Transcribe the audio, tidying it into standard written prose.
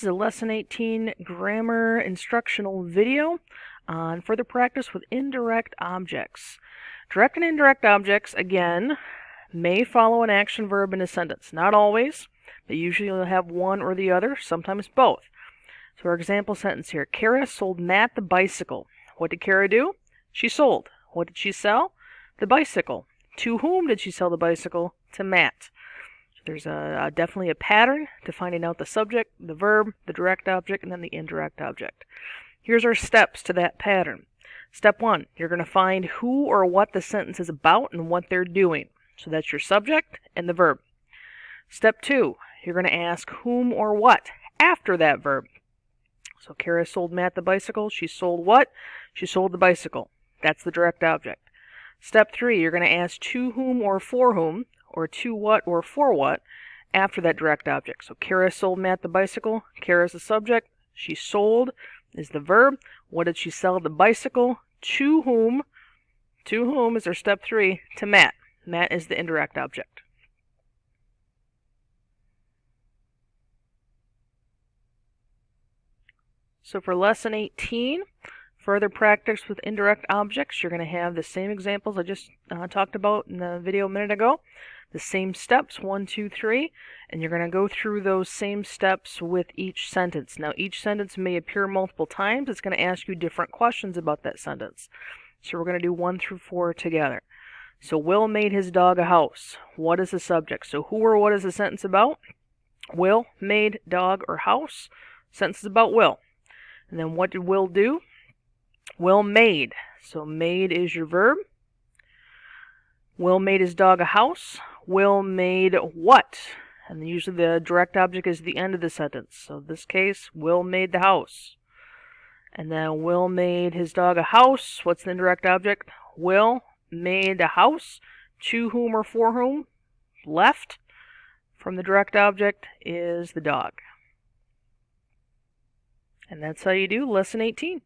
is a Lesson 18 grammar instructional video on further practice with indirect objects. Direct and indirect objects, again, may follow an action verb in a sentence. Not always, but usually you'll have one or the other, sometimes both. So our example sentence here, Kara sold Matt the bicycle. What did Kara do? She sold. What did she sell? The bicycle. To whom did she sell the bicycle? To Matt. There's definitely a pattern to finding out the subject, the verb, the direct object, and then the indirect object. Here's our steps to that pattern. Step 1, you're going to find who or what the sentence is about and what they're doing. So that's your subject and the verb. Step 2, you're going to ask whom or what after that verb. So Kara sold Matt the bicycle. She sold what? She sold the bicycle. That's the direct object. Step 3, you're going to ask to whom or for whom, or to what or for what, after that direct object. So Kara sold Matt the bicycle. Kara is the subject. She sold is the verb. What did she sell the bicycle? To whom? To whom is our step 3? To Matt. Matt is the indirect object. So for lesson 18, further practice with indirect objects, you're going to have the same examples I just talked about in the video a minute ago. The same steps, 1, 2, 3, and you're going to go through those same steps with each sentence. Now, each sentence may appear multiple times. It's going to ask you different questions about that sentence. So we're going to do 1 through 4 together. So Will made his dog a house. What is the subject? So who or what is the sentence about? Will made dog or house. Sentence is about Will. And then what did Will do? Will made. So made is your verb. Will made his dog a house. Will made what? And usually the direct object is the end of the sentence. So in this case, Will made the house. And then Will made his dog a house. What's the indirect object? Will made a house. To whom or for whom? Left. From the direct object is the dog. And that's how you do lesson 18.